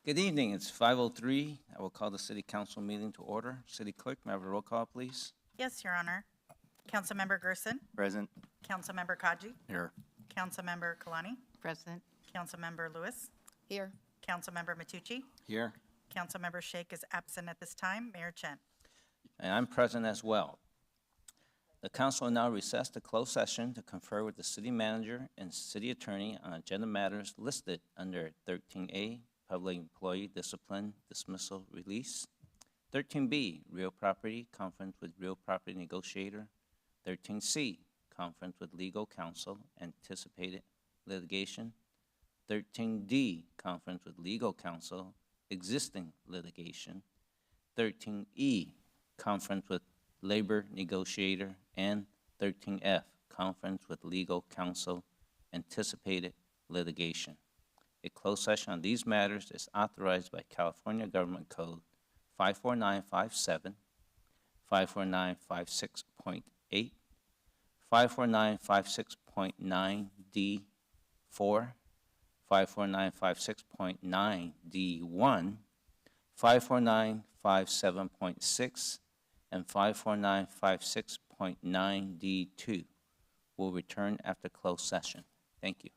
Good evening. It's 5:03. I will call the City Council meeting to order. City Clerk, may I have a roll call, please? Yes, Your Honor. Councilmember Gerson, Present. Councilmember Kaji, Here. Councilmember Kalani, Present. Councilmember Lewis, Here. Councilmember Matucci, Here. Councilmember Sheikh is absent at this time. Mayor Chen. And I'm present as well. The council will now recess to closed session to confer with the city manager and city attorney on agenda matters listed under 13A, Public Employee Discipline Dismissal Release. 13B, Real Property, Conference with Real Property Negotiator. 13C, Conference with Legal Counsel, Anticipated Litigation. 13D, Conference with Legal Counsel, Existing Litigation. 13E, Conference with Labor Negotiator, and 13F, Conference with Legal Counsel, Anticipated Litigation. A closed session on these matters is authorized by California Government Code 54957, 54956.8, 54956.9D4, 54956.9D1, 54957.6, and 54956.9D2 will return after closed session. Thank you.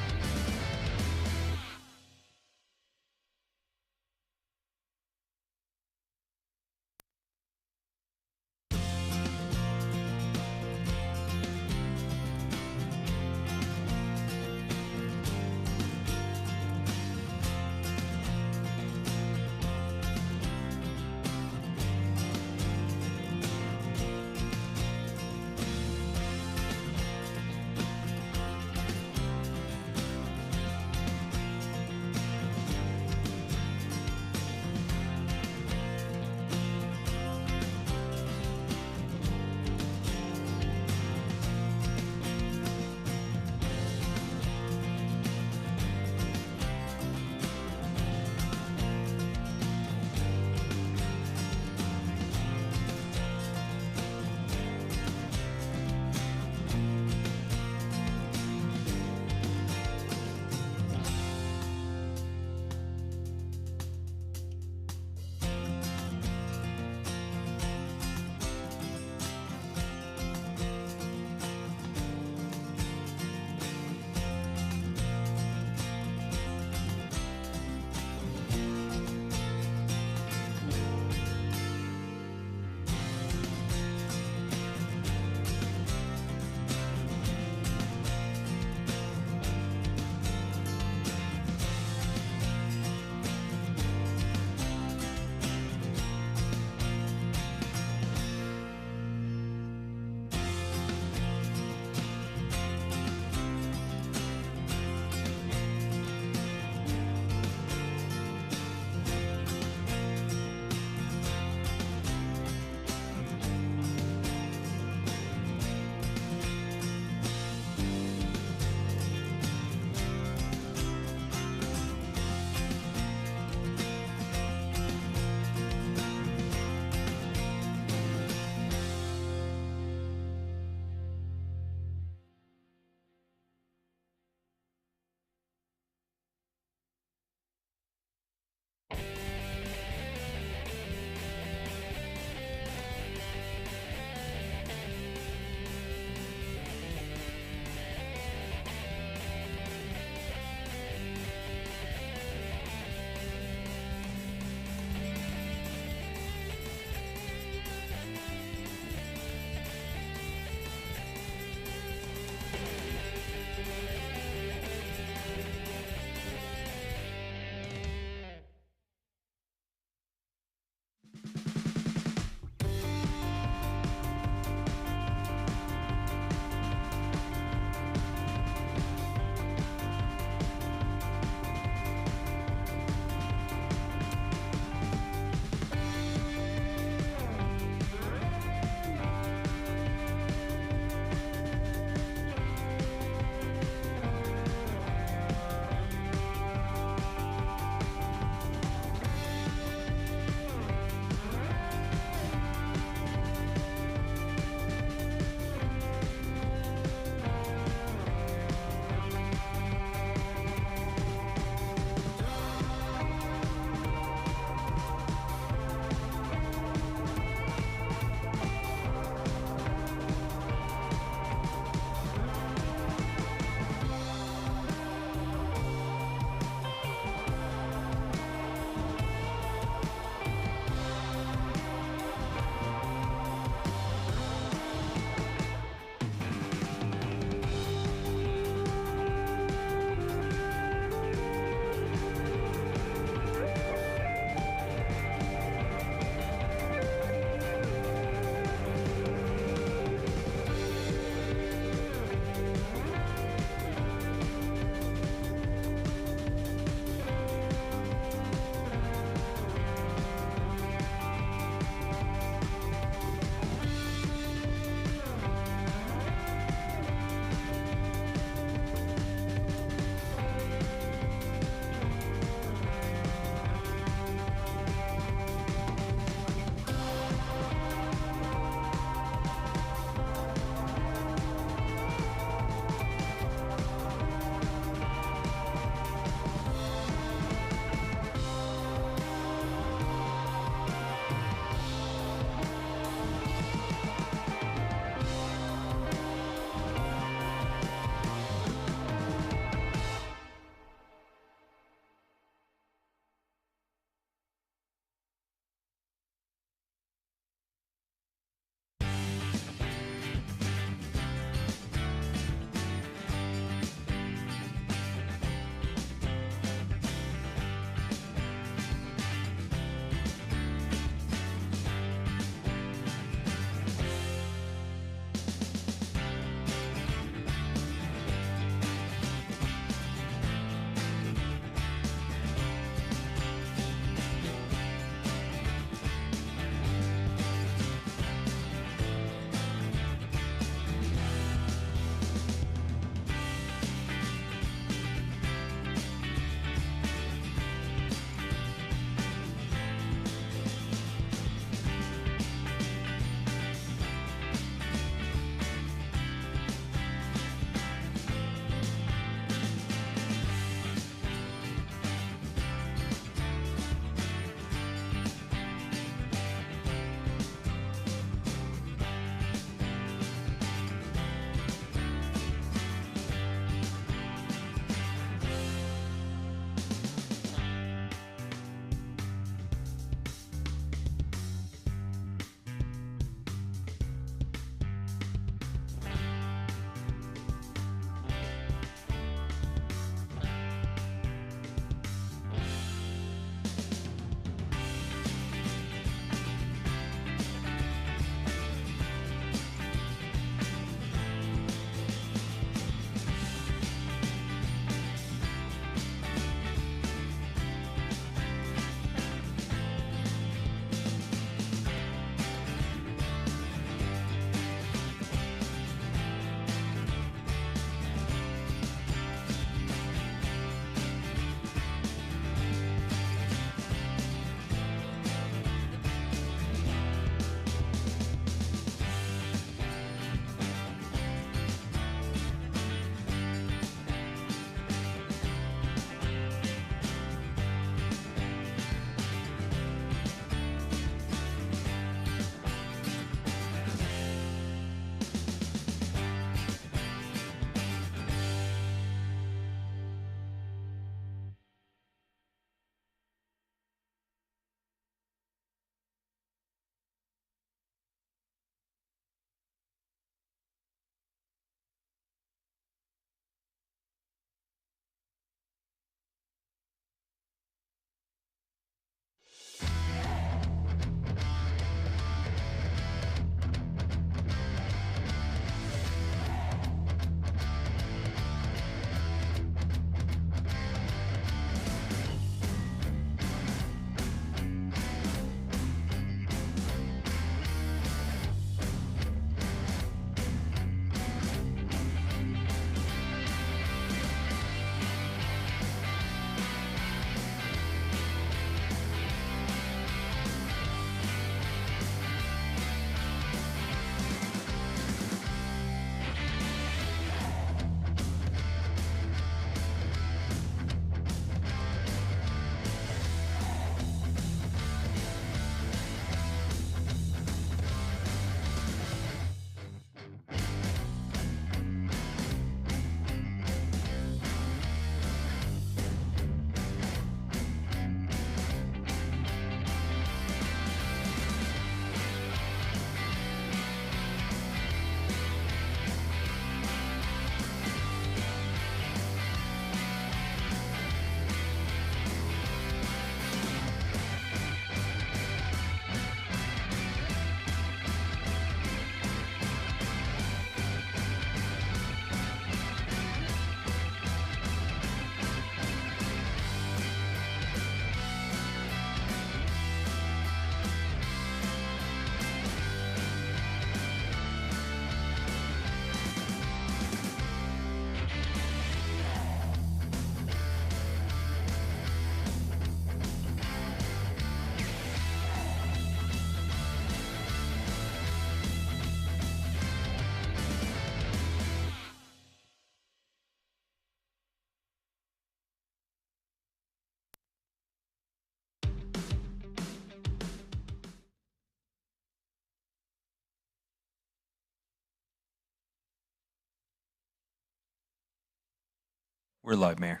We're live, Mayor.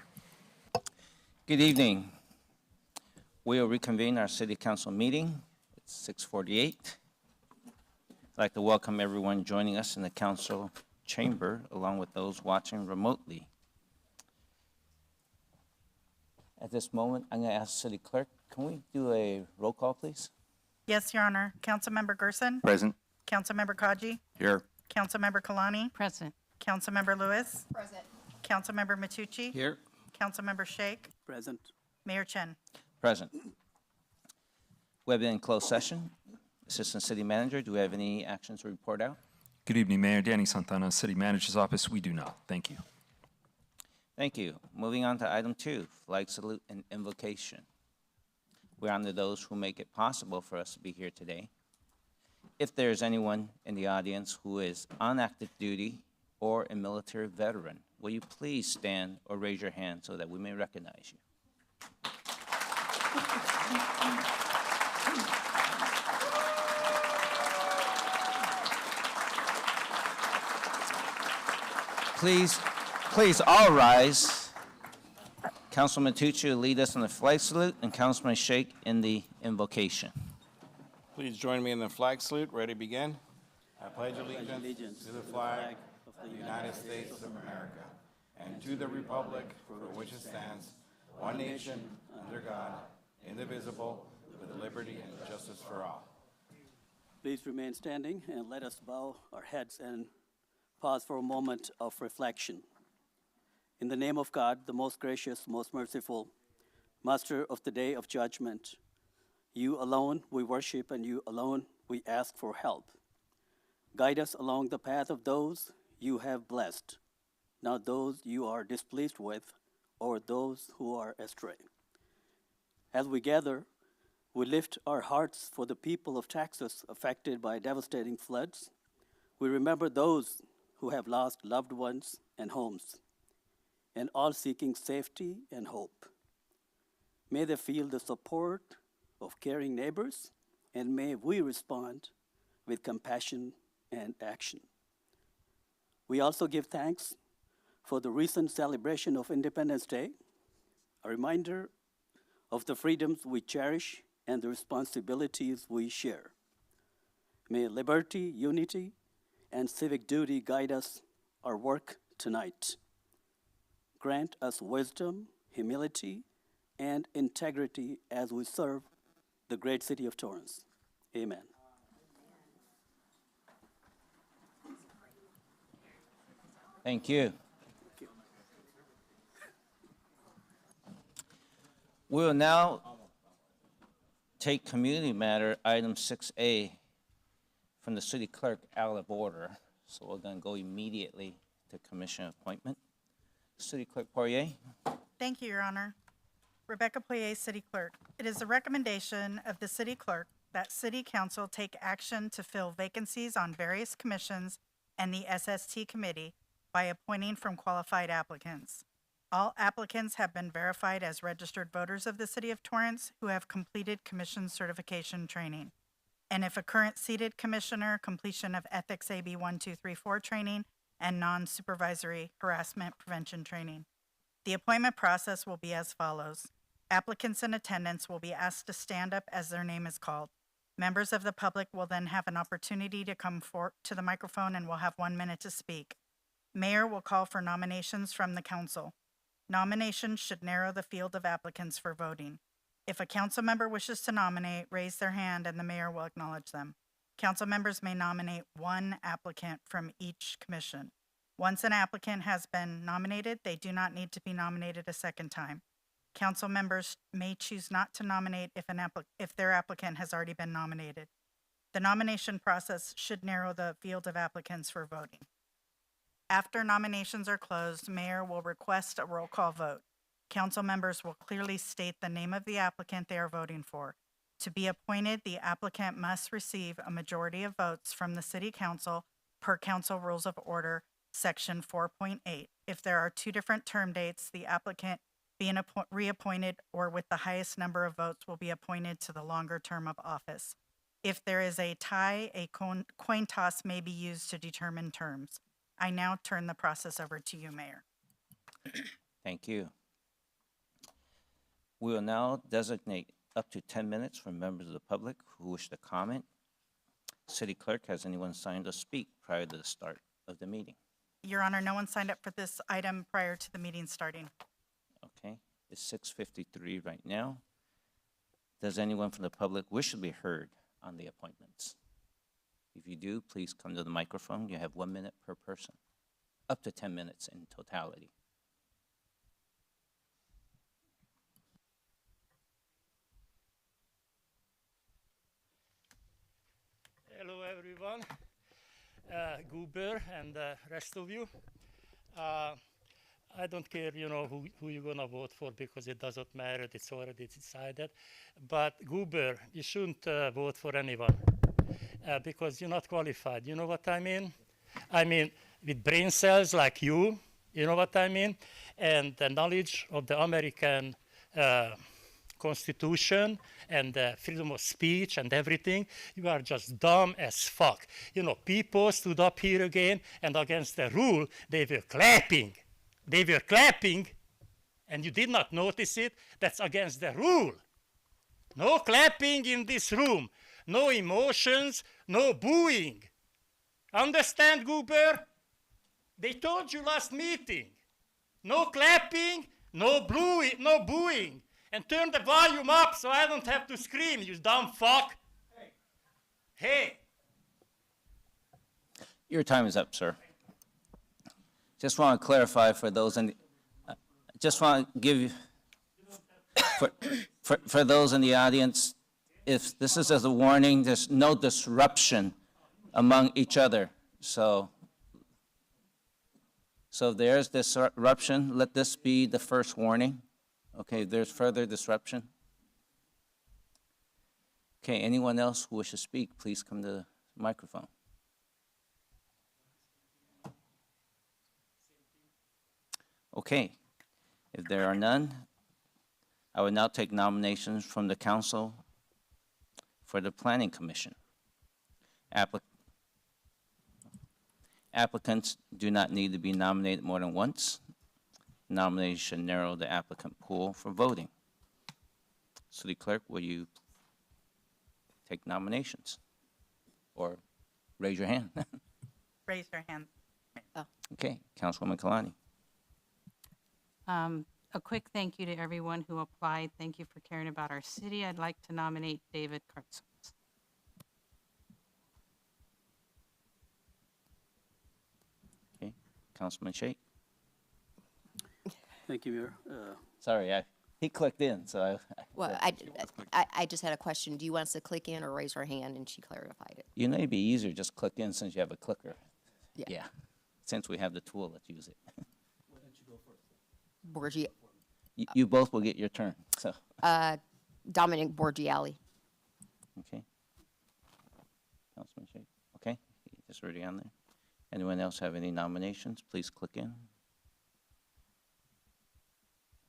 Good evening. We'll reconvene our city council meeting. It's 6:48. I'd like to welcome everyone joining us in the council chamber, along with those watching remotely. At this moment, I'm going to ask City Clerk, can we do a roll call, please? Yes, Your Honor. Councilmember Gerson, Present. Councilmember Kaji, Here. Councilmember Kalani, Present. Councilmember Lewis, Present. Councilmember Matucci, Here. Councilmember Shake, Present. Mayor Chen. Present. We have been in closed session. Assistant City Manager, do we have any actions to report out? Good evening, Mayor. Danny Santana, City Manager's Office. We do not. Thank you. Thank you. Moving on to item 2, flag salute and invocation. We honor those who make it possible for us to be here today. If there is anyone in the audience who is on active duty or a military veteran, will you please stand or raise your hand so that we may recognize you? Please all rise. Councilman Tucci will lead us in the flag salute and Councilman Shake in the invocation. Please join me in the flag salute. Ready to begin? I pledge allegiance to the flag of the United States of America and to the republic for which it stands, one nation, under God, indivisible, with liberty and justice for all. Please remain standing and let us bow our heads and pause for a moment of reflection. In the name of God, the most gracious, most merciful, Master of the day of judgment, you alone we worship and you alone we ask for help. Guide us along the path of those you have blessed, not those you are displeased with or those who are astray. As we gather, we lift our hearts for the people of Texas affected by devastating floods. We remember those who have lost loved ones and homes, and all seeking safety and hope. May they feel the support of caring neighbors, and may we respond with compassion and action. We also give thanks for the recent celebration of Independence Day, a reminder of the freedoms we cherish and the responsibilities we share. May liberty, unity, and civic duty guide us our work tonight. Grant us wisdom, humility, and integrity as we serve the great city of Torrance. Amen. Thank you. We will now take community matter item 6A from the city clerk out of order. So we're going to go immediately to commission appointment. City Clerk Poirier. Thank you, Your Honor. Rebecca Poirier, City Clerk. It is the recommendation of the City Clerk that City Council take action to fill vacancies on various commissions and the SST Committee by appointing from qualified applicants. All applicants have been verified as registered voters of the City of Torrance who have completed commission certification training. And if a current seated commissioner, completion of Ethics AB 1234 training and non-supervisory harassment prevention training. The appointment process will be as follows. Applicants in attendance will be asked to stand up as their name is called. Members of the public will then have an opportunity to come to the microphone and will have 1 minute to speak. Mayor will call for nominations from the council. Nominations should narrow the field of applicants for voting. If a council member wishes to nominate, raise their hand and the mayor will acknowledge them. Council members may nominate one applicant from each commission. Once an applicant has been nominated, they do not need to be nominated a second time. Council members may choose not to nominate if their applicant has already been nominated. The nomination process should narrow the field of applicants for voting. After nominations are closed, Mayor will request a roll call vote. Council members will clearly state the name of the applicant they are voting for. To be appointed, the applicant must receive a majority of votes from the City Council per Council Rules of Order, Section 4.8. If there are two different term dates, the applicant being reappointed or with the highest number of votes will be appointed to the longer term of office. If there is a tie, a coin toss may be used to determine terms. I now turn the process over to you, Mayor. Thank you. We will now designate up to 10 minutes for members of the public who wish to comment. City Clerk, has anyone signed to speak prior to the start of the meeting? Your Honor, no one signed up for this item prior to the meeting starting. Okay, it's 6:53 right now. Does anyone from the public wish to be heard on the appointments? If you do, please come to the microphone. You have 1 minute per person, up to 10 minutes in totality. Hello, everyone. Goober and the rest of you. I don't care, who you're gonna vote for because it doesn't matter. It's already decided. But Goober, you shouldn't vote for anyone because you're not qualified. You know what I mean? I mean, with brain cells like you know what I mean? And the knowledge of the American Constitution and freedom of speech and everything, you are just dumb as fuck. People stood up here again and against the rule, they were clapping. They were clapping, and you did not notice it. That's against the rule. No clapping in this room. No emotions, no booing. Understand, Goober? They told you last meeting. No clapping, no booing. And turn the volume up so I don't have to scream, you dumb fuck. Hey. Your time is up, sir. Just want to clarify for those in, just want to give you, for those in the audience, if this is as a warning, there's no disruption among each other. So if there's disruption, let this be the first warning. Okay, if there's further disruption. Okay, anyone else who wishes to speak, please come to the microphone. Okay, if there are none, I will now take nominations from the council for the Planning Commission. Applicants do not need to be nominated more than once. Nomination narrow the applicant pool for voting. City Clerk, will you take nominations? Or raise your hand? Raise your hand. Okay, Councilwoman Kalani. A quick thank you to everyone who applied. Thank you for caring about our city. I'd like to nominate David Kartsos. Okay, Councilman Shake. Thank you, Mayor. Sorry, he clicked in, so Well, I just had a question. Do you want us to click in or raise her hand? And she clarified it. you know, it'd be easier just click in since you have a clicker. Yeah. Since we have the tool, let's use it. Borgi, You both will get your turn, so, Dominic Borgiali. okay. Councilman Shake, okay, it's already on there. Anyone else have any nominations? Please click in.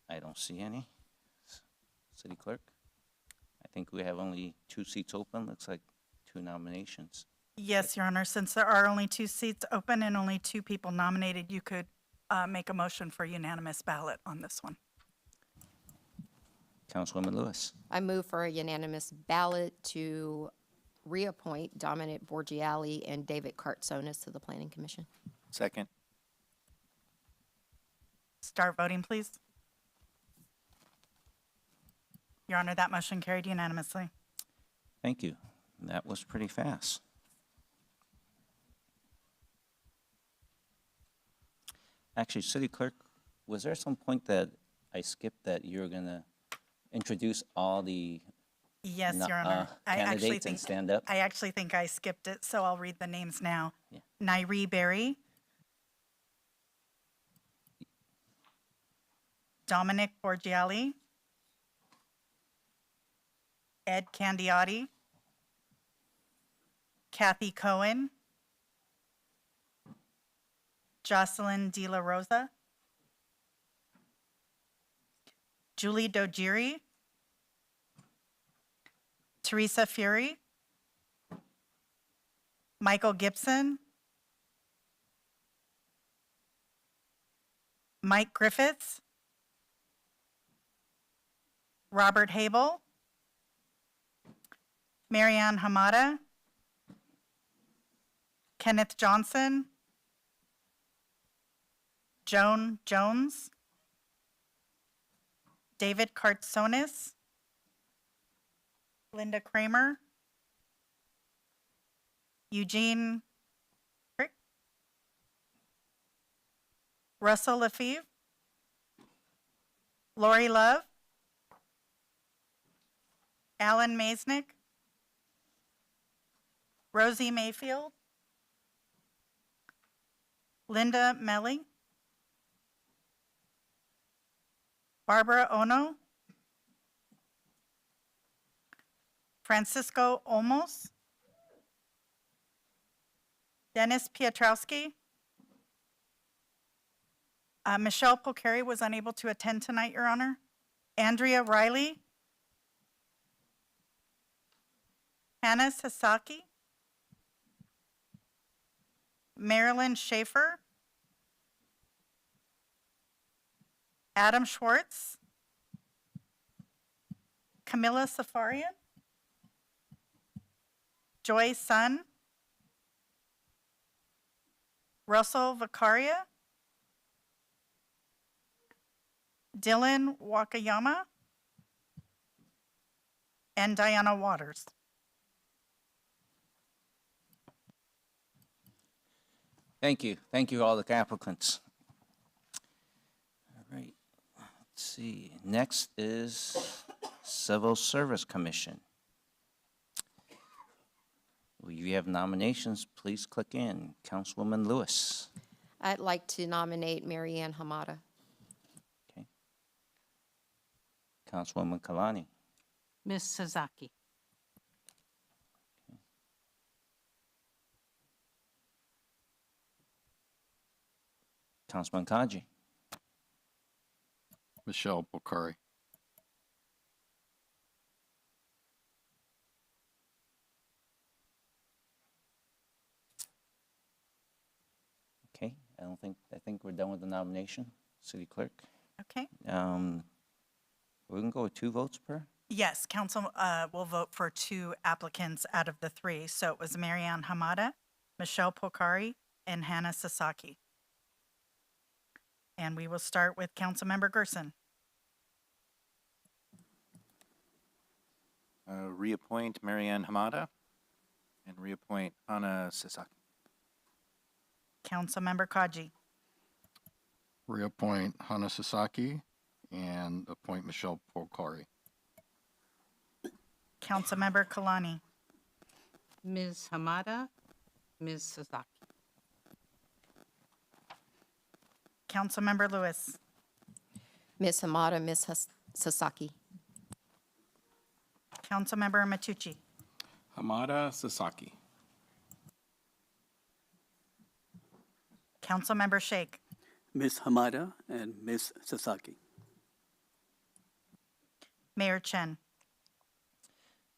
I don't see any. City Clerk? I think we have only 2 seats open, looks like 2 nominations. Yes, Your Honor, since there are only 2 seats open and only 2 people nominated, you could make a motion for unanimous ballot on this one. Councilwoman Lewis. I move for a unanimous ballot to reappoint Dominic Borgiali and David Kartsonis to the Planning Commission. Second. Start voting, please. Your Honor, that motion carried unanimously. Thank you. That was pretty fast. Actually, City Clerk, was there some point that I skipped that you were going to introduce all the Yes, Your Honor. candidates and stand up? I actually think I skipped it, so I'll read the names now. Yeah. Nairee Berry. Dominic Borgiali. Ed Candiotti. Kathy Cohen. Jocelyn De La Rosa. Julie Dojiri. Teresa Fury. Michael Gibson. Mike Griffiths. Robert Habel, Marianne Hamada, Kenneth Johnson, Joan Jones, David Kartsonis, Linda Kramer, Eugene Crick, Russell Lefevre, Lori Love, Alan Maisnick, Rosie Mayfield, Linda Melly, Barbara Ono, Francisco Olmos, Dennis Pietrowski. Michelle Polcari was unable to attend tonight, Your Honor. Andrea Riley, Hannah Sasaki, Marilyn Schaefer, Adam Schwartz, Camilla Safarian, Joy Sun, Russell Vicaria, Dylan Wakayama, and Diana Waters. Thank you. Thank you, all the applicants. All right. Let's see. Next is Civil Service Commission. You have nominations. Please click in. Councilwoman Lewis. I'd like to nominate Marianne Hamada. Okay. Councilwoman Kalani. Ms. Sasaki. Councilman Kaji. Michelle Polcari. Okay. I think we're done with the nomination. City Clerk. Okay. We can go with 2 votes per? Yes, council will vote for 2 applicants out of the 3. So it was Marianne Hamada, Michelle Polcari, and Hannah Sasaki. And we will start with Councilmember Gerson. Reappoint Marianne Hamada and reappoint Hannah Sasaki. Councilmember Kaji. Reappoint Hannah Sasaki and appoint Michelle Polcari. Councilmember Kalani. Ms. Hamada, Ms. Sasaki. Councilmember Lewis. Ms. Hamada, Ms. Sasaki. Councilmember Matucci. Hamada Sasaki. Councilmember Sheikh. Ms. Hamada and Ms. Sasaki. Mayor Chen.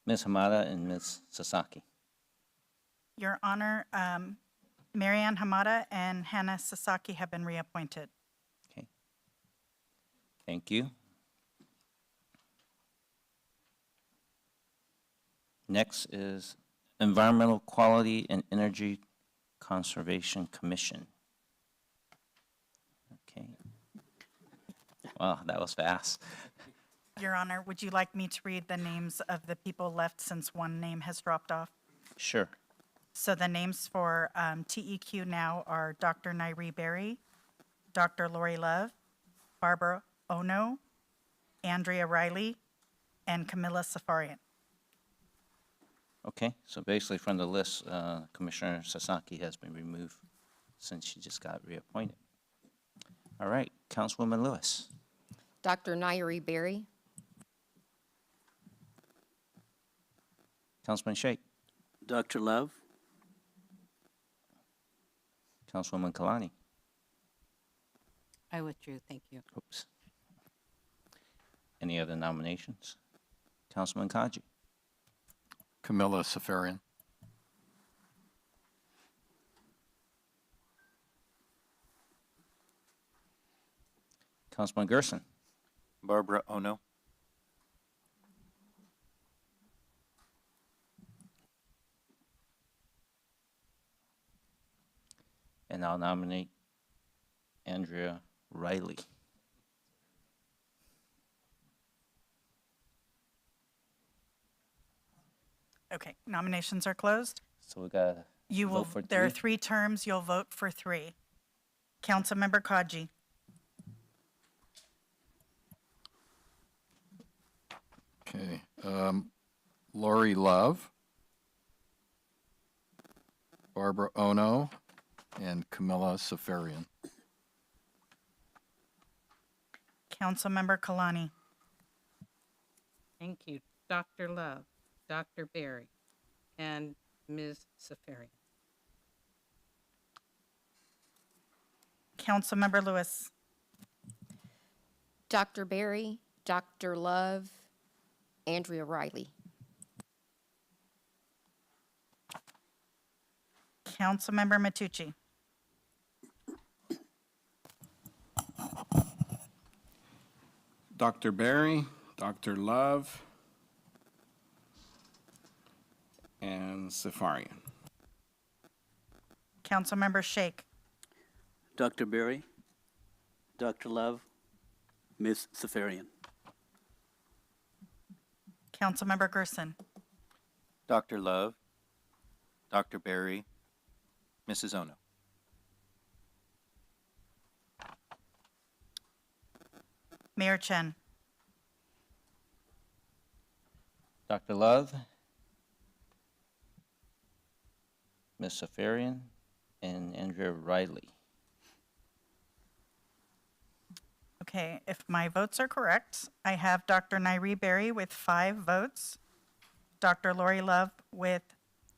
Ms. Hamada and Ms. Sasaki. Your Honor, Marianne Hamada and Hannah Sasaki have been reappointed. Okay. Thank you. Next is Environmental Quality and Energy Conservation Commission. Okay. Wow, that was fast. Your Honor, would you like me to read the names of the people left since one name has dropped off? Sure. So the names for TEQ now are Dr. Nairi Berry, Dr. Lori Love, Barbara Ono, Andrea Riley, and Camilla Safarian. Okay, so basically from the list, Commissioner Sasaki has been removed since she just got reappointed. All right, Councilwoman Lewis. Dr. Nairi Berry. Councilman Sheikh. Dr. Love, Councilwoman Kalani. I withdrew, thank you. Oops. Any other nominations? Councilman Kaji. Camilla Safarian. Councilman Gerson. Barbara Ono. and I'll nominate Andrea Riley. Okay, nominations are closed. So we got You will, vote for there are three. 3 terms, you'll vote for 3. Councilmember Kaji, Okay. Lori Love, Barbara Ono, and Camilla Safarian. Councilmember Kalani, Thank you. Dr. Love, Dr. Berry, and Ms. Safarian. Councilmember Lewis, Dr. Berry, Dr. Love, Andrea Riley. Councilmember Matucci, Dr. Berry, Dr. Love, and Safarian. Councilmember Shake, Dr. Berry, Dr. Love, Ms. Safarian. Councilmember Gerson, Dr. Love, Dr. Berry, Mrs. Ono. Mayor Chen, Dr. Love, Ms. Safarian, and Andrea Riley. Okay, if my votes are correct, I have Dr. Nairi Berry with 5 votes, Dr. Lori Love with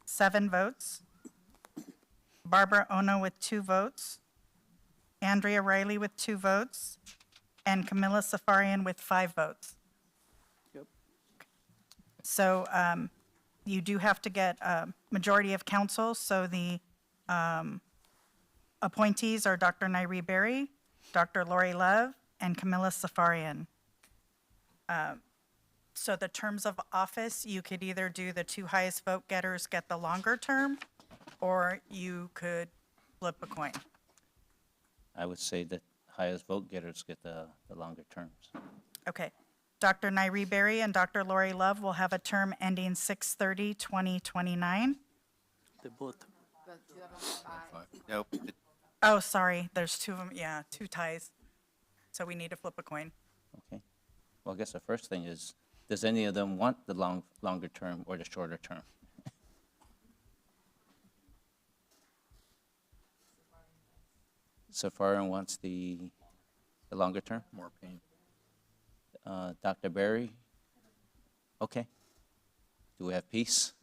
7 votes, Barbara Ono with 2 votes, Andrea Riley with 2 votes, and Camilla Safarian with 5 votes. Yep. So you do have to get a majority of council, so the appointees are Dr. Nairi Berry, Dr. Lori Love, and Camilla Safarian. So the terms of office, you could either do the 2 highest vote getters get the longer term, or you could flip a coin. I would say that highest vote getters get the longer terms. Okay. Dr. Nairi Berry and Dr. Lori Love will have a term ending 6/30/2029. They both. Nope. Oh, sorry, there's 2 of them, yeah, 2 ties. So we need to flip a coin. Okay. Well, I guess the first thing is, does any of them want the longer term or the shorter term? Safarian wants the longer term? More pain. Dr. Berry? Okay. Do we have peace?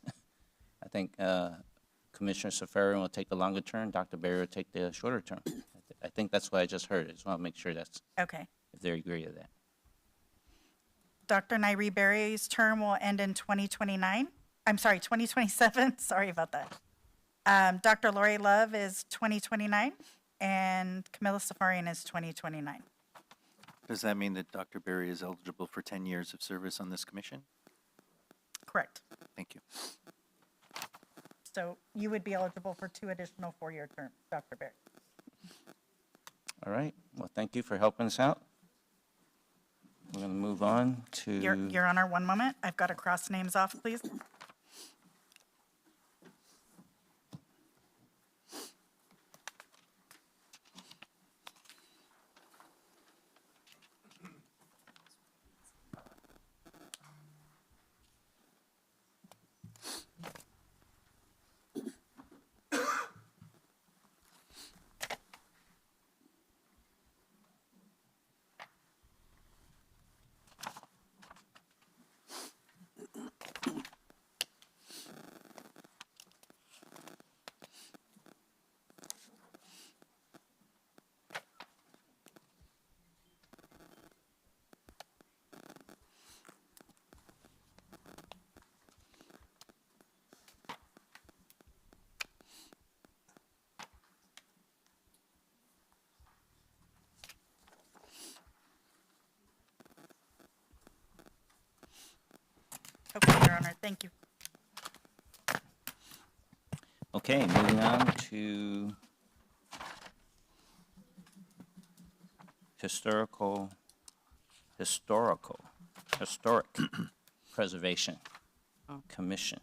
I think Commissioner Safarian will take the longer term, Dr. Berry will take the shorter term. I think that's what I just heard. I just want to make sure that's, Okay. if they agree to that. Dr. Nairi Berry's term will end in 2029. I'm sorry, 2027. Sorry about that. Dr. Lori Love is 2029, and Camilla Safarian is 2029. Does that mean that Dr. Berry is eligible for 10 years of service on this commission? Correct. Thank you. So you would be eligible for 2 additional 4-year terms, Dr. Berry. All right. Well, thank you for helping us out. We're going to move on to. Your Honor, one moment. I've got to cross names off, please. Okay, Your Honor, thank you. Okay, moving on to Historic Preservation Oh. Commission.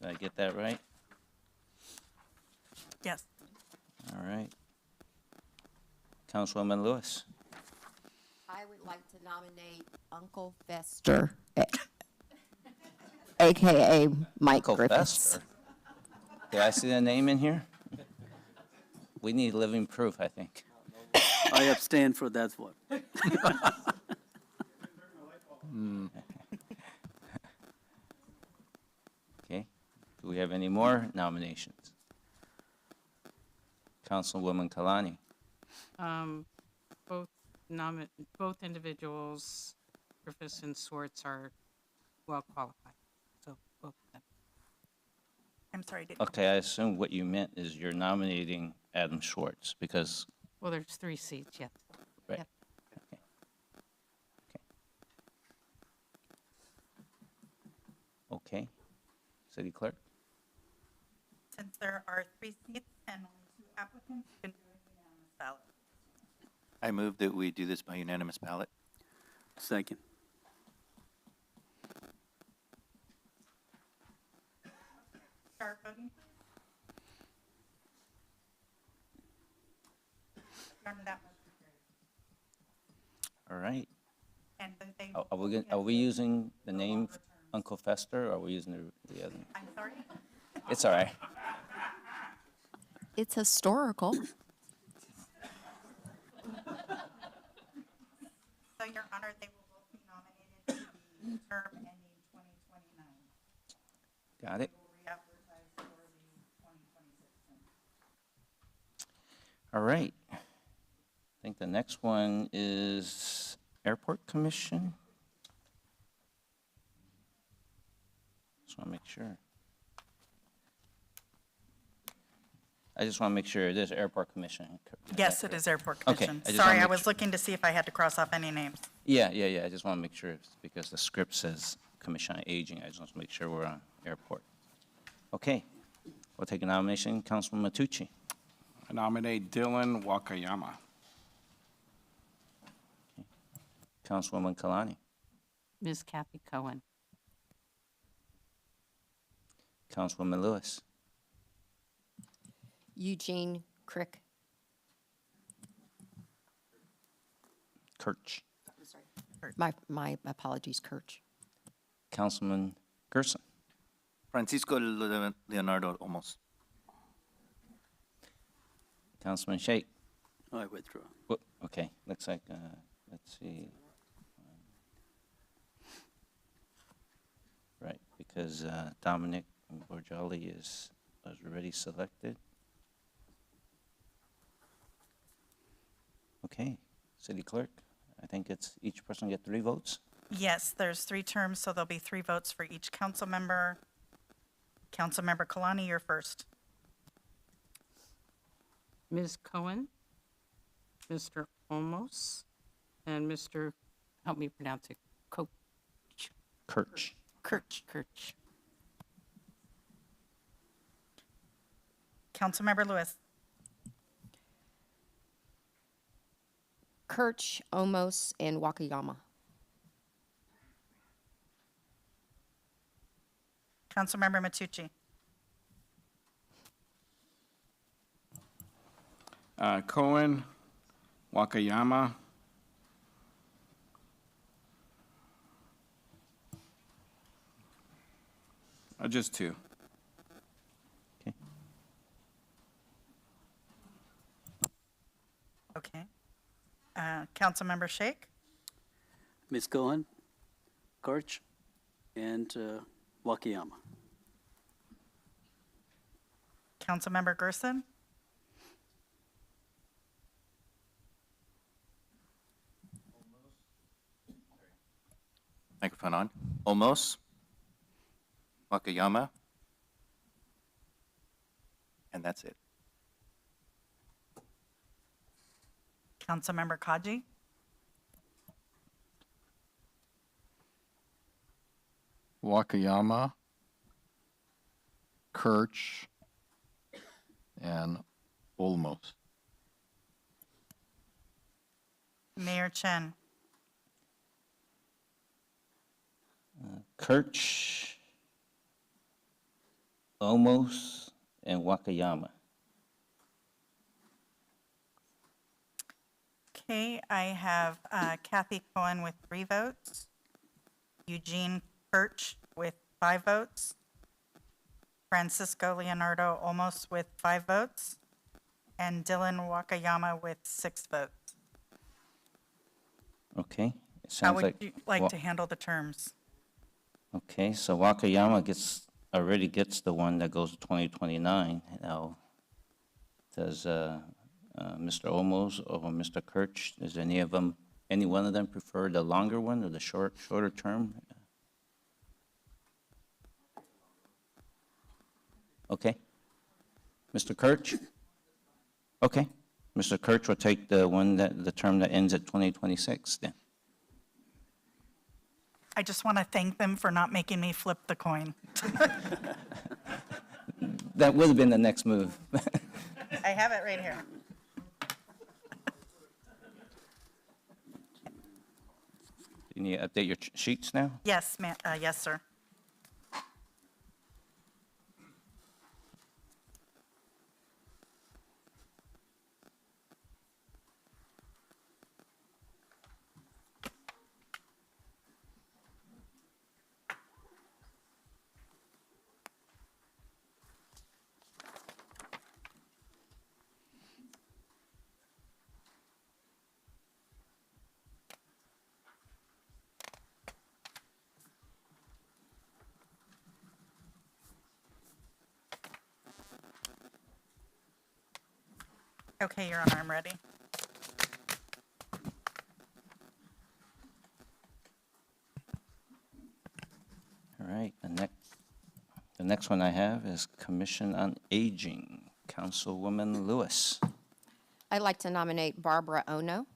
Did I get that right? Yes. All right. Councilwoman Lewis. I would like to nominate Uncle Fester, AKA Mike Uncle Griffiths. Fester. Did I see that name in here? We need living proof, I think. I abstain for that one. Okay. Do we have any more nominations? Councilwoman Kalani. Both both individuals, Griffiths and Swartz, are well qualified. So both of them. I'm sorry, did Okay, I assume what you meant is you're nominating Adam Schwartz because, Well, there's 3 seats, yes. right? Yep. Okay. Okay. Okay. City Clerk? since there are 3 seats and only 2 applicants, you can do a unanimous ballot. I move that we do this by unanimous ballot. Second. Start voting, please. None of that motion carries. All right. And then they. Are we using the name Uncle Fester, or are we using the other? I'm sorry? It's all right. It's historical. So, Your Honor, they will both be nominated to the term ending 2029. Got it. We'll re-advertise for the 2026 term. All right. I think the next one is Airport Commission. Just want to make sure. I just want to make sure it is Airport Commission. Yes, it is Airport Okay, Commission. I just Sorry, wanna I make was sure. looking to see if I had to cross off any names. Yeah. I just want to make sure it's because the script says Commission on Aging. I just want to make sure we're on Airport. Okay. We'll take a nomination. Councilman Matucci. I nominate Dylan Wakayama. Councilwoman Kalani. Ms. Kathy Cohen. Councilwoman Lewis. Eugene Crick. Kirch. My apologies, Kirch. Councilman Gerson. Francisco Leonardo Olmos. Councilman Sheikh. I withdraw. Whoop, okay, looks like, let's see. Right, because Dominic Borjali was already selected. Okay, City Clerk, I think it's each person get 3 votes. Yes, there's 3 terms, so there'll be 3 votes for each council member. Councilmember Kalani, you're first. Ms. Cohen, Mr. Olmos, and Mr., help me pronounce it, Kirch. Kirch. Councilmember Lewis. Kirch, Omos, and Wakayama. Councilmember Matucci. Cohen, Wakayama, just 2. Okay. Okay. Councilmember Sheikh. Ms. Cohen, Kirch, and Wakayama. Councilmember Gerson. Microphone on. Olmos. Wakayama. And that's it. Councilmember Kaji. Wakayama, Kirch, and Olmos. Mayor Chen. Kirch, Omos, and Wakayama. Okay, I have Kathy Cohen with 3 votes, Eugene Perch with 5 votes, Francisco Leonardo Olmos with 5 votes, and Dylan Wakayama with 6 votes. Okay, it How sounds would like. you like to handle the terms? Okay, so Wakayama already gets the one that goes to 2029. Now, does Mr. Olmos or Mr. Kirch, does any one of them prefer the longer one or the shorter term? Okay. Mr. Kirch? Okay. Mr. Kirch will take the term that ends at 2026 then. I just want to thank them for not making me flip the coin. That would have been the next move. I have it right here. You need to update your sheets now? Yes, yes, sir. Okay, Your Honor, I'm ready. All right, the next one I have is Commission on Aging, Councilwoman Lewis. I'd like to nominate Barbara Ono.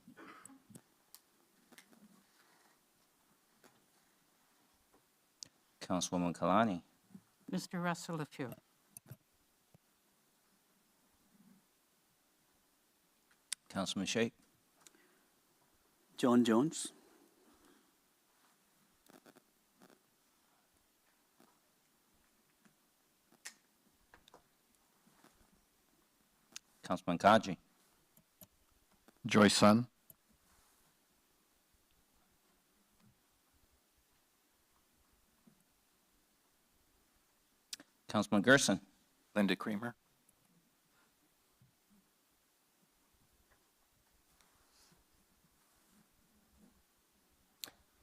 Councilwoman Kalani. Mr. Russell LaFleur. Councilman Sheikh. John Jones. Councilman Kaji. Joyce Sun. Councilman Gerson. Linda Creamer.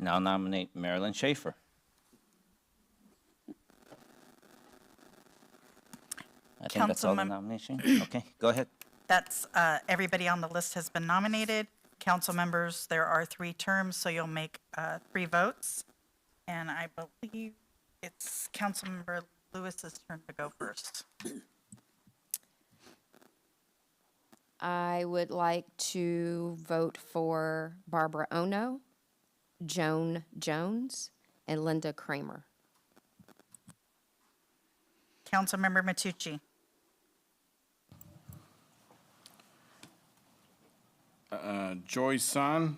Now nominate Marilyn Schaefer. I think that's all the Councilmem- nomination. Okay, go ahead. That's, everybody on the list has been nominated. Council members, there are 3 terms, so you'll make 3 votes. And I believe it's Councilmember Lewis's turn to go first. I would like to vote for Barbara Ono, Joan Jones, and Linda Kramer. Councilmember Matucci. Joyce Sun.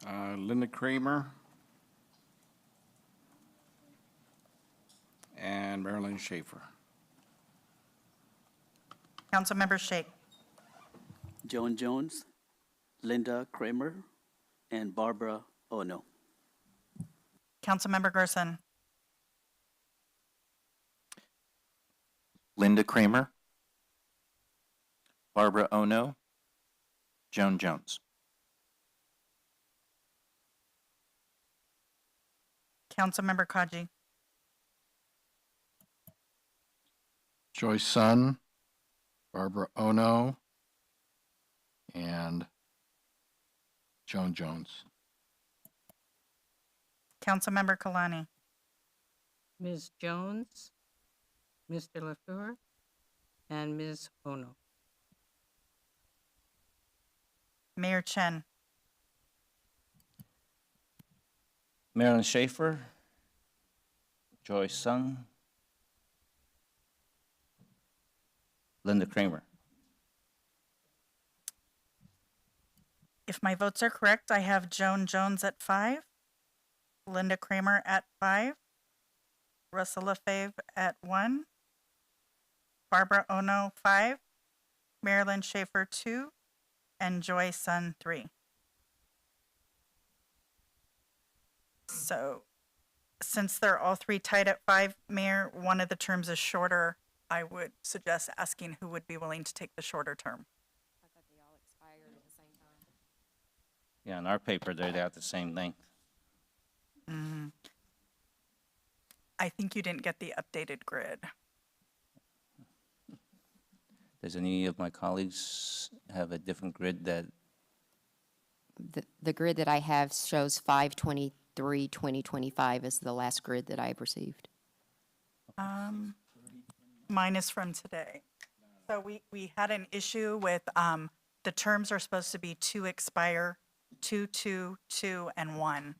Linda Kramer. And Marilyn Schaefer. Councilmember Sheikh. Joan Jones, Linda Kramer, and Barbara Ono. Councilmember Gerson. Linda Kramer. Barbara Ono. Joan Jones. Councilmember Kaji. Joyce Sun. Barbara Ono. And Joan Jones. Councilmember Kalani. Ms. Jones, Mr. LaFleur, and Ms. Ono. Mayor Chen. Marilyn Schaefer, Joyce Sung, Linda Kramer. If my votes are correct, I have Joan Jones at 5, Linda Kramer at 5, Russell LaFave at 1, Barbara Ono 5, Marilyn Schaefer 2, and Joy Sun 3. So since they're all three tied at 5, Mayor, one of the terms is shorter. I would suggest asking who would be willing to take the shorter term. I thought they all expired at the same time. Yeah, in our paper, they're at the same length. I think you didn't get the updated grid. Does any of my colleagues have a different grid that, The grid that I have shows 5/23/2025 is the last grid that I've received. Mine is from today. So we had an issue with, the terms are supposed to be 2 expire, 2, 2, 2, and 1.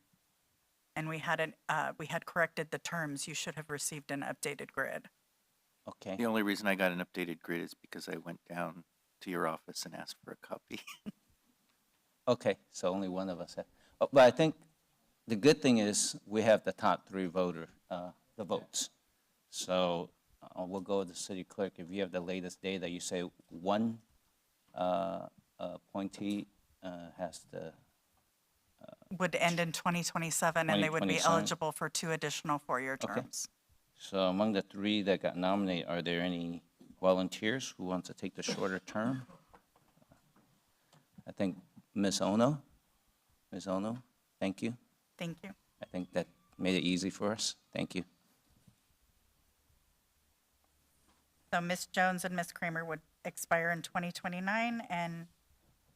And we had corrected the terms. You should have received an updated grid. okay? The only reason I got an updated grid is because I went down to your office and asked for a copy. Okay, so only one of us have. Oh, but I think the good thing is we have the top 3 the votes. So we'll go with the city clerk. If you have the latest data, you say one appointee has to, Would end in 2027, and they would be 2027. eligible for 2 additional 4-year Okay. terms. so among the 3 that got nominated, are there any volunteers who want to take the shorter term? I think Ms. Ono? Ms. Ono, thank you. Thank you. I think that made it easy for us. Thank you. So Ms. Jones and Ms. Kramer would expire in 2029, and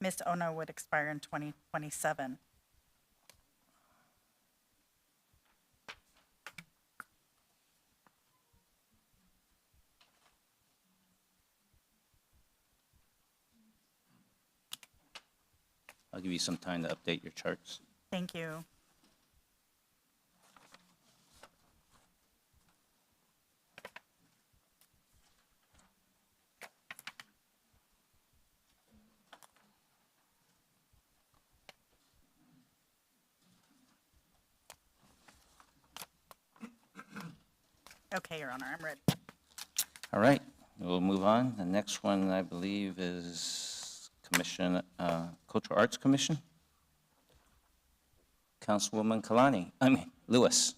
Ms. Ono would expire in 2027. I'll give you some time to update your charts. Thank you. Okay, Your Honor, I'm ready. All right, we'll move on. The next one, I believe, is Cultural Arts Commission. Councilwoman Lewis.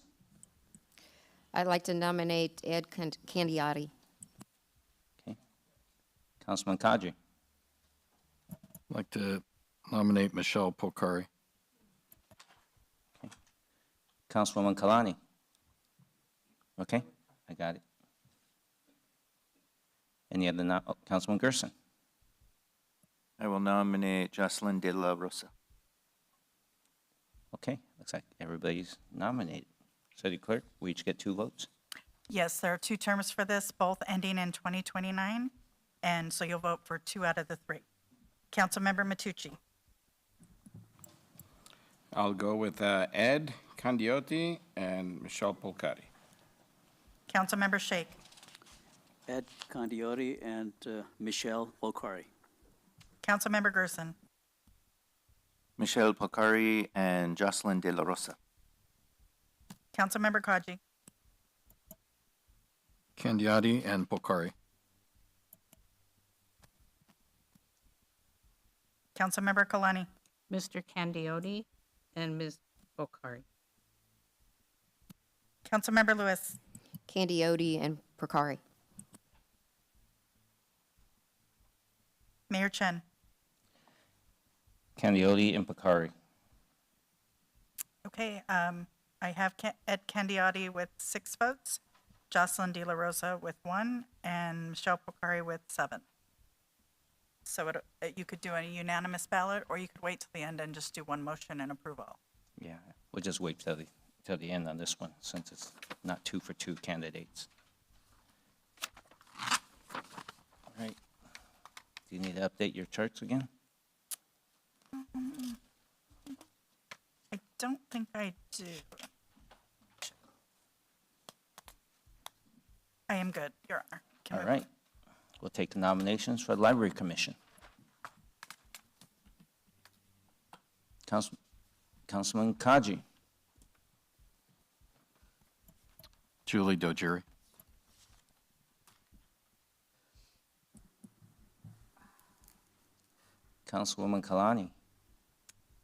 I'd like to nominate Ed Candiotti. Okay. Councilman Kadri. I'd like to nominate Michelle Polcari. Councilwoman Kalani. Okay, I got it. Any other, Councilman Gerson. I will nominate Jocelyn De La Rosa. Okay, looks like everybody's nominated. City Clerk, we each get 2 votes. Yes, there are 2 terms for this, both ending in 2029, and so you'll vote for 2 out of the 3. Councilmember Matucci. I'll go with Ed Candiotti and Michelle Polcari. Councilmember Shake. Ed Candiotti and Michelle Polcari. Councilmember Gerson. Michelle Polcari and Jocelyn De La Rosa. Councilmember Kaji. Candiotti and Polcari. Councilmember Kalani. Mr. Candioti and Ms. Bokhari. Councilmember Lewis. Candiotti and Procari. Mayor Chen. Candiotti and Bakari. Okay, I have Ed Candiotti with 6 votes, Jocelyn De La Rosa with 1, and Michelle Pocari with 7. So you could do a unanimous ballot, or you could wait till the end and just do one motion and approve all. Yeah, we'll just wait till the end on this one, since it's not 2 for 2 candidates. All right. Do you need to update your charts again? I don't think I do. I am good, Your Honor. Can All we- right. We'll take the nominations for the Library Commission. Councilman Kaji, Julie Dojeri. Councilwoman Kalani,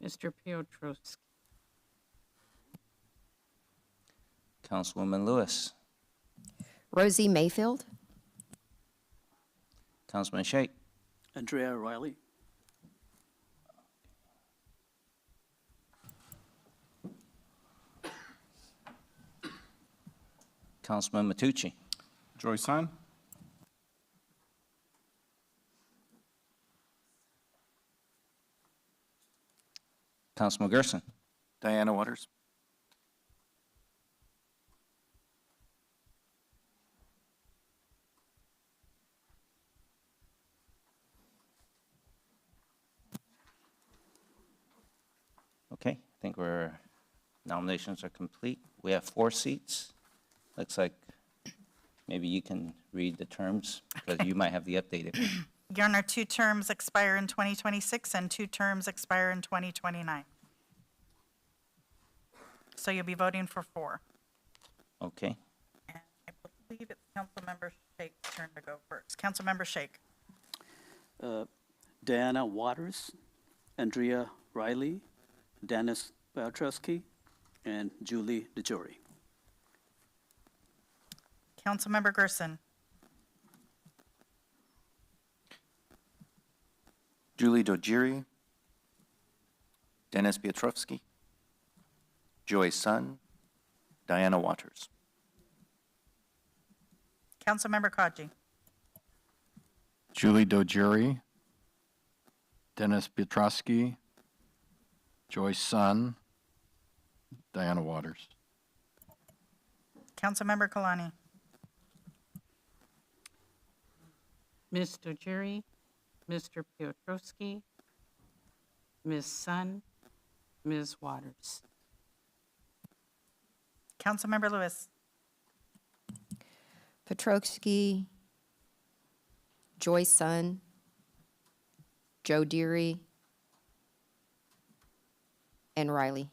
Mr. Piotrowski, Councilwoman Lewis, Rosie Mayfield, Councilman Sheikh, Andrea Riley. Councilman Matucci, Joyce Sun. Councilman Gerson, Diana Waters. okay, I think nominations are complete. We have 4 seats. Looks like maybe you can read the terms, because you might have the updated one. Your Honor, 2 terms expire in 2026 and 2 terms expire in 2029. So you'll be voting for 4. Okay, And I believe it's Councilmember Shake's turn to go first. Councilmember Shake. Diana Waters, Andrea Riley, Dennis Piotrowski, and Julie DeJory. Councilmember Gerson. Julie Dojiri, Dennis Piotrowski, Joy Sun, Diana Waters. Councilmember Kaji. Julie Dojeri, Dennis Piotrowski, Joyce Sun, Diana Waters. Councilmember Kalani. Mr. Jerry, Mr. Piotrowski, Ms. Sun, Ms. Waters. Councilmember Lewis. Petrowski, Joy Sun, Joe Deary, and Riley.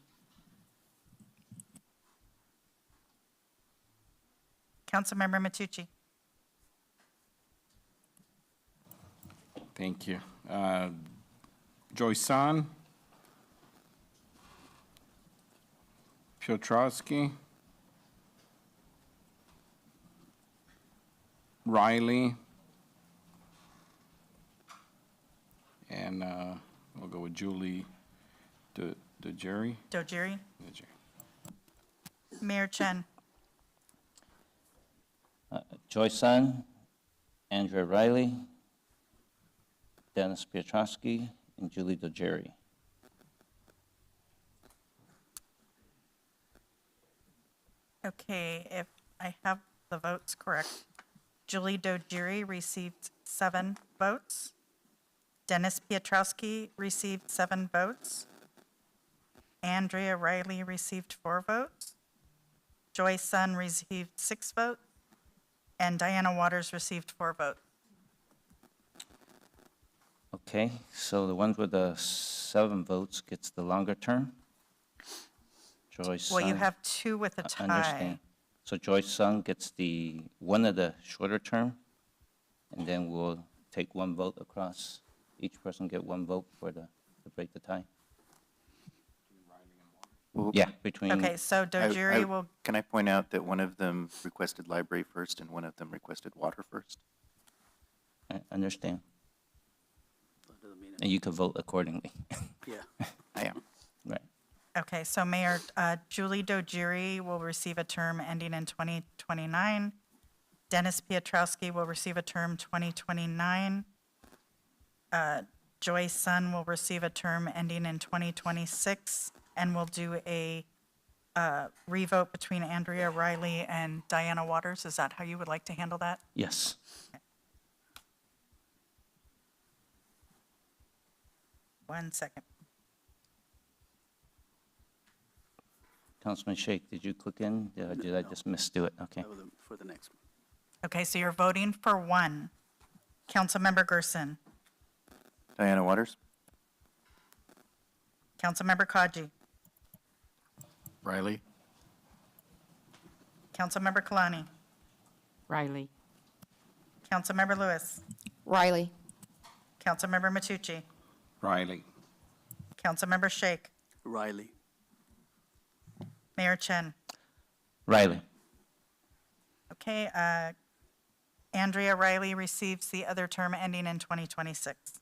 Councilmember Matucci. Thank you. Joyce San, Piotrowski, Riley, and we'll go with Julie DeJory. Dojiri. Mayor Chen. Joy Sun, Andrea Riley, Dennis Piotrowski, and Julie DeJory. Okay, if I have the votes correct, Julie Dojiri received 7 votes. Dennis Piotrowski received 7 votes. Andrea Riley received 4 votes. Joy Sun received 6 votes. And Diana Waters received 4 votes. Okay, so the ones with the 7 votes gets the longer term. Joy Sun. Well, you have 2 with a tie. Understand. So Joy Sun gets one of the shorter term, and then we'll take 1 vote across. Each person get 1 vote to break the tie. Well, Yeah, between. Okay, so Dojiri will, Can I point out that one of them requested library first and one of them requested water first? I understand. That doesn't mean And you can vote accordingly. Yeah. I am. Right. okay, so Mayor, Julie Dojiri will receive a term ending in 2029. Dennis Piotrowski will receive a term 2029. Joy Sun will receive a term ending in 2026, and we'll do a revote between Andrea Riley and Diana Waters. Is that how you would like to handle that? Yes. One second. Councilman Sheikh, did you click in? Did I just misdo it? Okay. That was for the next one. Okay, so you're voting for 1. Councilmember Gerson. Diana Waters? Councilmember Kaji, Riley, Councilmember Kalani, Riley. Councilmember Lewis, Riley. Councilmember Matucci, Riley. Councilmember Shake, Riley. Mayor Chen. Riley. Okay, Andrea Riley receives the other term ending in 2026.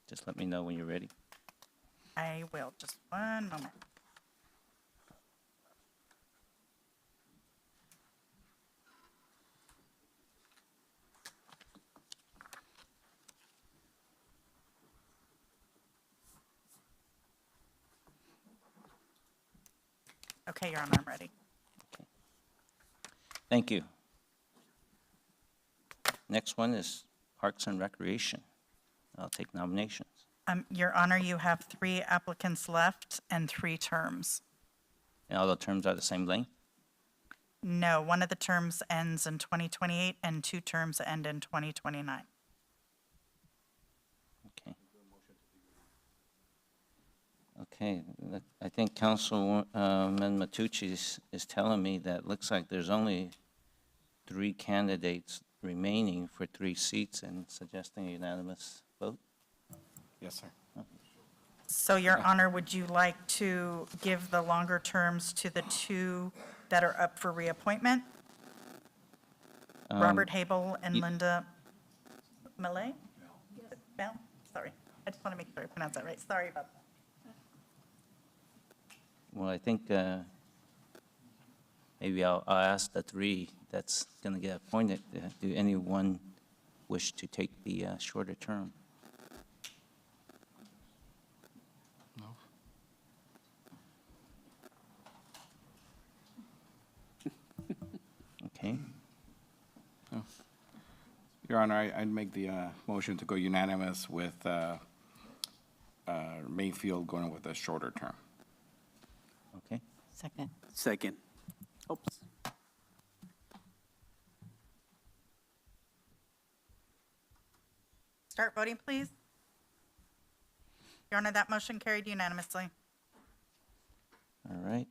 Just let me know when you're ready. I will, just one moment. Okay, Your Honor, I'm ready. Thank you. Next one is Parks and Recreation. I'll take nominations. Your Honor, you have 3 applicants left and 3 terms. And all the terms are the same length? No, one of the terms ends in 2028 and 2 terms end in 2029. Okay. Okay, I think Councilman Matucci is telling me that looks like there's only 3 candidates remaining for 3 seats and suggesting a unanimous vote. Yes, sir. So, Your Honor, would you like to give the longer terms to the 2 that are up for reappointment? Robert Habel and ye- Linda Millay? Mel? Sorry, I just want to make sure I pronounce that right. Sorry about that. Well, I think maybe I'll ask the 3 that's going to get appointed. Do anyone wish to take the shorter term? no, Okay, Your Honor, I'd make the motion to go unanimous with Mayfield going with a shorter term. okay. Second. Second. Oops. Start voting, please. Your Honor, that motion carried unanimously. All right.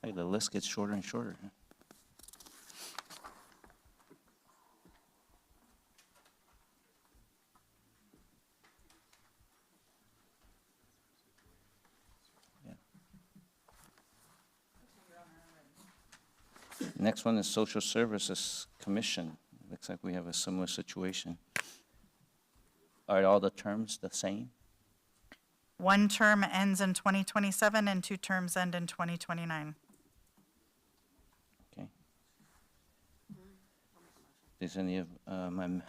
Hey, the list gets shorter and shorter. Huh? Yeah. Next one is Social Services Commission. Looks like we have a similar situation. Are all the terms the same? 1 term ends in 2027 and 2 terms end in 2029. Okay. Does any of my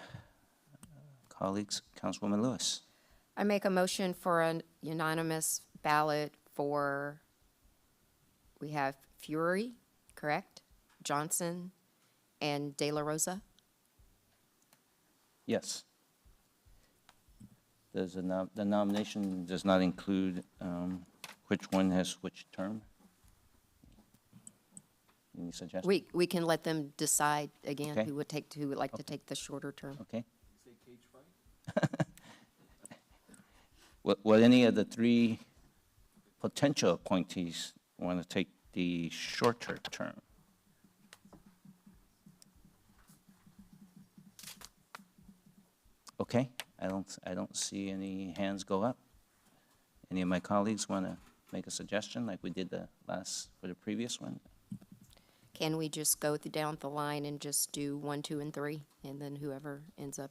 colleagues, Councilwoman Lewis? I make a motion for a unanimous ballot for, we have Fury, correct? Johnson and De La Rosa. Yes. Does the nomination does not include which one has which term? Any suggestions? We can let them decide again Okay. who would like to take the shorter term. Okay. Will any of the 3 potential appointees want to take the shorter term? Okay, I don't see any hands go up. Any of my colleagues want to make a suggestion like we did for the previous one? Can we just go down the line and just do 1, 2, and 3, and then whoever ends up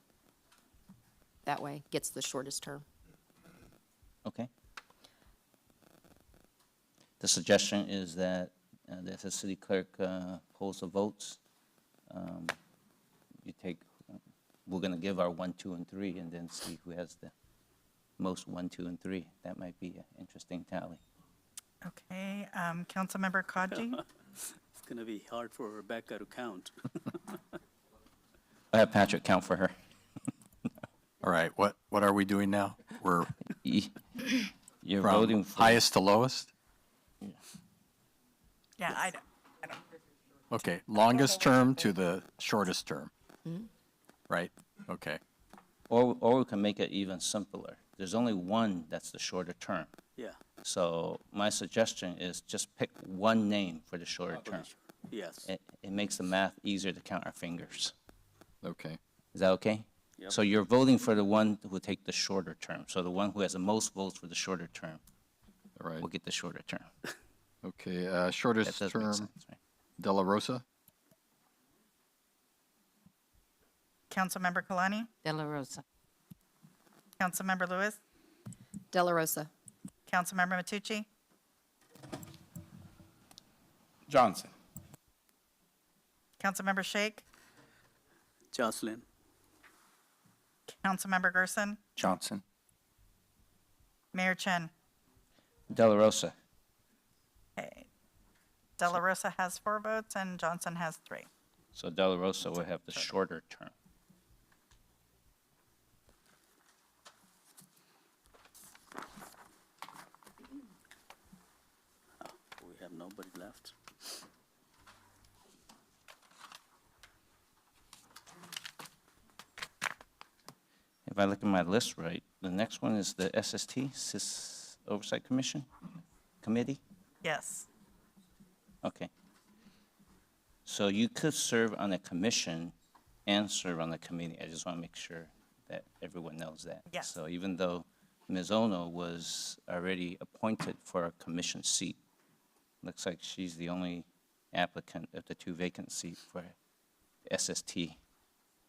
that way gets the shortest term? Okay. The suggestion is that if the city clerk pulls the votes, we're going to give our 1, 2, and 3, and then see who has the most 1, 2, and 3. That might be an interesting tally. Okay, Councilmember Kaji? It's going to be hard for Rebecca to count. I have Patrick count for her. All right, what are we doing now? We're You're from voting for. highest to lowest? Yeah, I don't. Okay, longest term to the shortest term. Right, okay. Or we can make it even simpler. There's only one that's the shorter term. Yeah. So my suggestion is just pick one name for the shorter term. Yes. It makes the math easier to count our fingers. Okay, Is that okay? Yep. So you're voting for the one who will take the shorter term. So the one who has the most votes for the shorter term all right. will get the shorter term. Okay, That shortest does make term, sense, right? De La Rosa? Councilmember Kalani, De La Rosa. Councilmember Lewis, De La Rosa. Councilmember Matucci, Johnson. Councilmember Shake, Jocelyn. Councilmember Gerson, Johnson. Mayor Chen. De La Rosa. Okay. De La Rosa has 4 votes and Johnson has 3. So De La Rosa will have the shorter term. We have nobody left. If I look at my list right, the next one is the SST, SIS Oversight Committee? Yes. Okay. So you could serve on a commission and serve on the committee. I just want to make sure that everyone knows that. Yes. So even though Ms. Ono was already appointed for a commission seat, looks like she's the only applicant of the 2 vacant seats for SST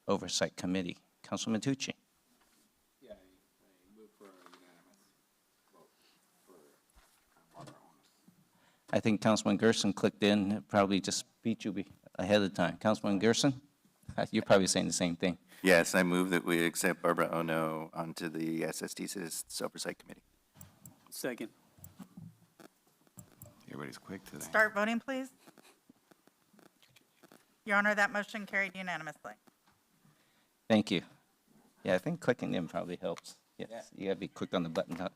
Oversight Committee. Councilman Tucci. Yeah, I move for a unanimous vote for Barbara Ono. I think Councilman Gerson clicked in, probably just beat you ahead of time. Councilman Gerson, you're probably saying the same thing. Yes, I move that we accept Barbara Ono onto the SST Citizens Oversight Committee. Second. Everybody's quick today. Start voting, please. Your Honor, that motion carried unanimously. Thank you. Yeah, I think clicking in probably helps. Yes, you gotta be quick on the button. Are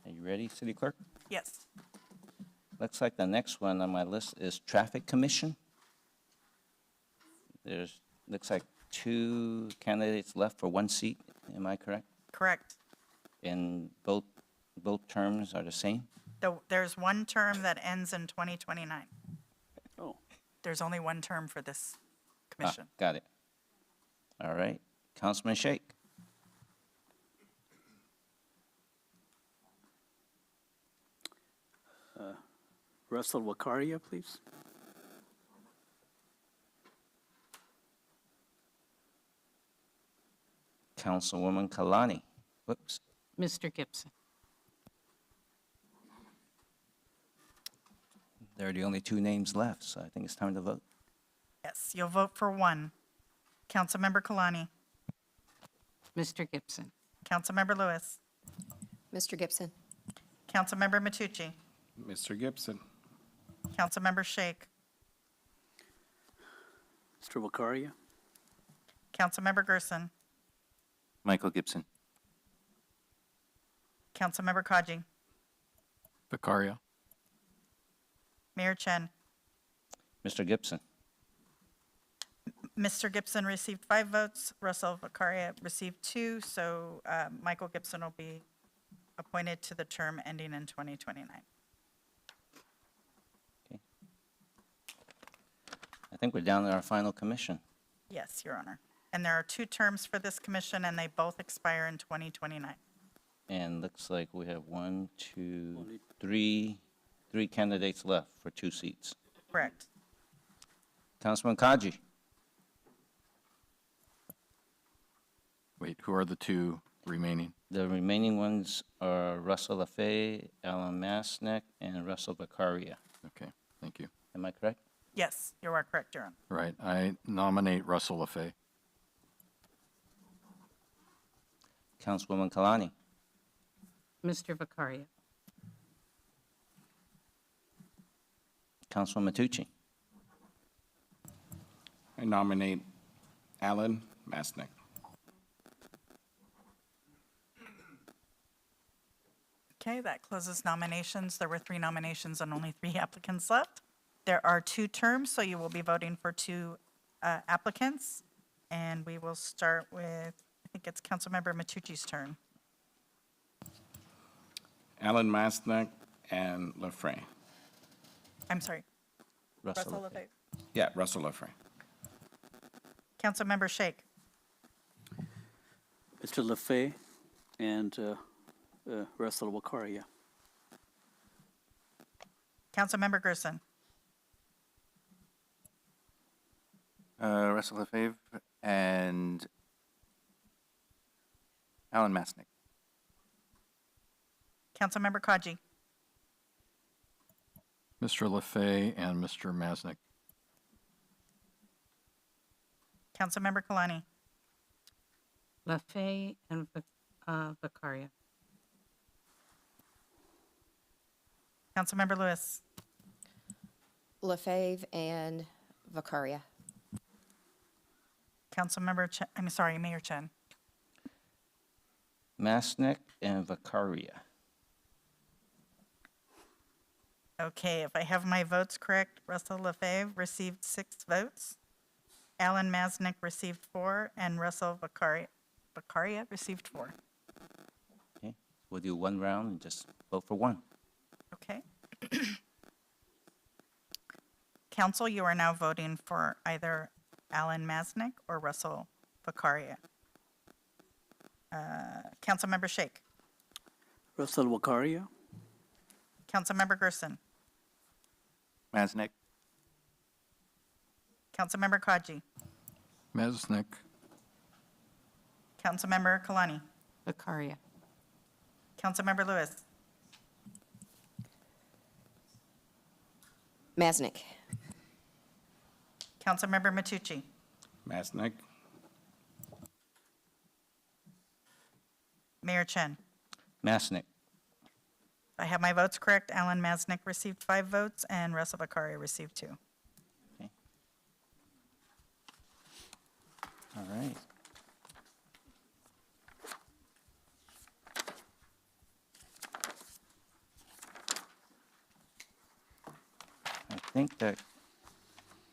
you ready, City Clerk? Yes. Looks like the next one on my list is Traffic Commission. Looks like 2 candidates left for 1 seat. Am I correct? Correct. And both terms are the same? There's 1 term that ends in 2029. Oh, There's only 1 term for this commission. Got it. All right. Councilman Shake. Russell Wakaria, please. Councilwoman Kalani. Whoops. Mr. Gibson. There are the only 2 names left, so I think it's time to vote. Yes, you'll vote for 1. Councilmember Kalani, Mr. Gibson. Councilmember Lewis, Mr. Gibson. Councilmember Matucci, Mr. Gibson. Councilmember Shake, Mr. Wakaria. Councilmember Gerson, Michael Gibson. Councilmember Kaji, Vicario? Mayor Chen. Mr. Gibson. Mr. Gibson received 5 votes, Russell Vicaria received 2, so Michael Gibson will be appointed to the term ending in 2029. Okay. I think we're down to our final commission. Yes, Your Honor. And there are 2 terms for this commission, and they both expire in 2029. And looks like we have 1, 2, Only- 3 candidates left for 2 seats. Correct. Councilman Kaji. Wait, who are the 2 remaining? The remaining ones are Russell Lafay, Alan Masnick, and Russell Vicaria. Okay, thank you. Am I correct? Yes, you are correct, Your Honor. Right, I nominate Russell Lafay. Councilwoman Kalani. Mr. Vicaria. Councilman Matucci. I nominate Alan Masnick. Okay, that closes nominations. There were 3 nominations and only 3 applicants left. There are 2 terms, so you will be voting for 2 applicants. And we will start with, I think it's Councilmember Matucci's turn. Alan Masnick and LaFrey. I'm sorry, Russell Russell. Lefebvre. Yeah, Russell LaFrey. Councilmember Shake. Mr. LaFay and Russell Wakaria. Councilmember Gerson. Russell Lefebvre and Alan Masnick. Councilmember Kaji. Mr. LaFay and Mr. Masnick. Councilmember Kalani. LaFay and Vicaria. Councilmember Lewis. Lefebvre and Vicaria. Councilmember Chen, I'm sorry, Mayor Chen. Masnick and Vicaria. Okay, if I have my votes correct, Russell Lefebvre received 6 votes. Alan Masnick received 4, and Russell Vicaria received 4. Okay, we'll do 1 round and just vote for 1. Okay. Council, you are now voting for either Alan Masnick or Russell Vicaria. Councilmember Shake. Russell Wakaria. Councilmember Gerson. Masnick. Councilmember Kaji. Masnick. Councilmember Kalani. Vicaria. Councilmember Lewis. Masnick. Councilmember Matucci. Masnick. Mayor Chen. Masnick. If I have my votes correct, Alan Masnick received 5 votes and Russell Vicaria received 2. Okay. All right. I think that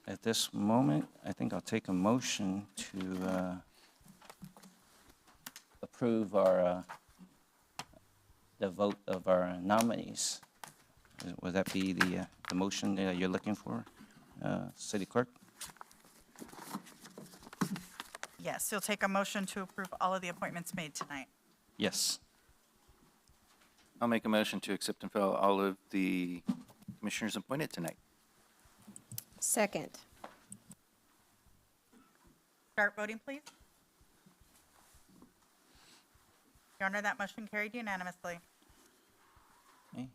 at this moment, I think I'll take a motion to approve our, the vote of our nominees. Would that be the motion that you're looking for, City Clerk? Yes, you'll take a motion to approve all of the appointments made tonight. Yes. I'll make a motion to accept and fill all of the commissioners appointed tonight. Second. Start voting, please. Your Honor, that motion carried unanimously. Okay.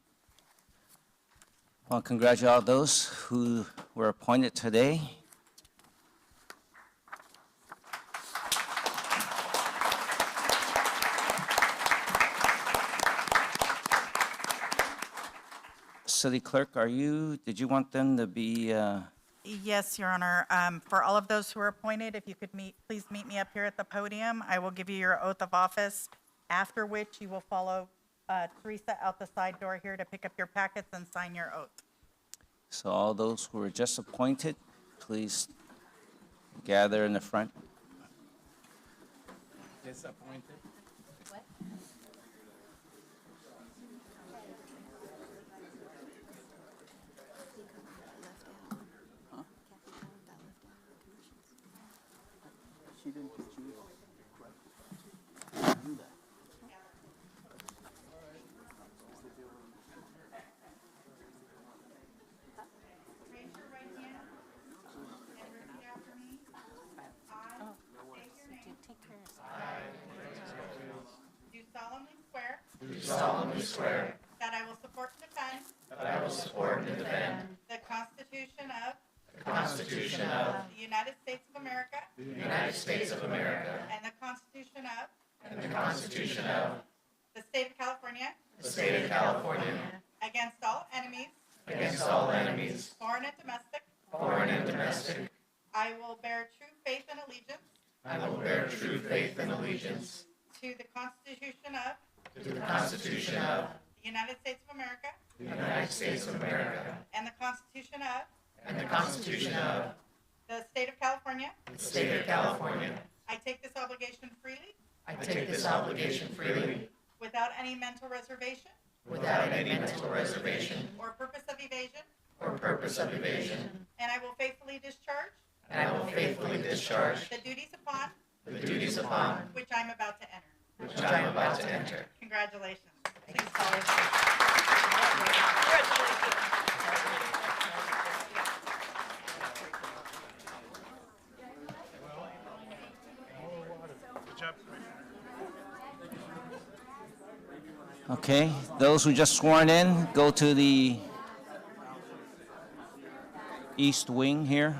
Well, congratulate all those who were appointed today. City Clerk, did you want them to be, Yes, Your Honor. For all of those who are appointed, if you could please meet me up here at the podium. I will give you your oath of office, after which you will follow Teresa out the side door here to pick up your packets and sign your oath. so all those who were just appointed, please gather in the front. Disappointed. She didn't choose. Raise your right hand and repeat after me. I state your name. Do solemnly swear. That I will support and defend. The Constitution of. The United States of America. And the Constitution of. The State of California. Against all enemies. Foreign and domestic. I will bear true faith and allegiance I will bear true faith and allegiance to the Constitution of to the Constitution of the United States of America the United States of America and the Constitution of and the Constitution of the State of California. the State of California. I take this obligation freely I take this obligation freely without any mental reservation without any mental reservation or purpose of evasion, or purpose of evasion, and I will faithfully discharge and I will faithfully discharge the duties upon the duties upon which I'm about to enter. which I am about to enter. Congratulations. Please follow. Okay, those who just sworn in, go to the east wing here.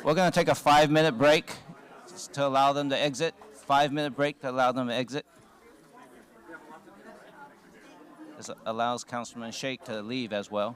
We're going to take a 5-minute break just to allow them to exit. 5-minute break to allow them to exit. This allows Councilman Sheikh to leave as well.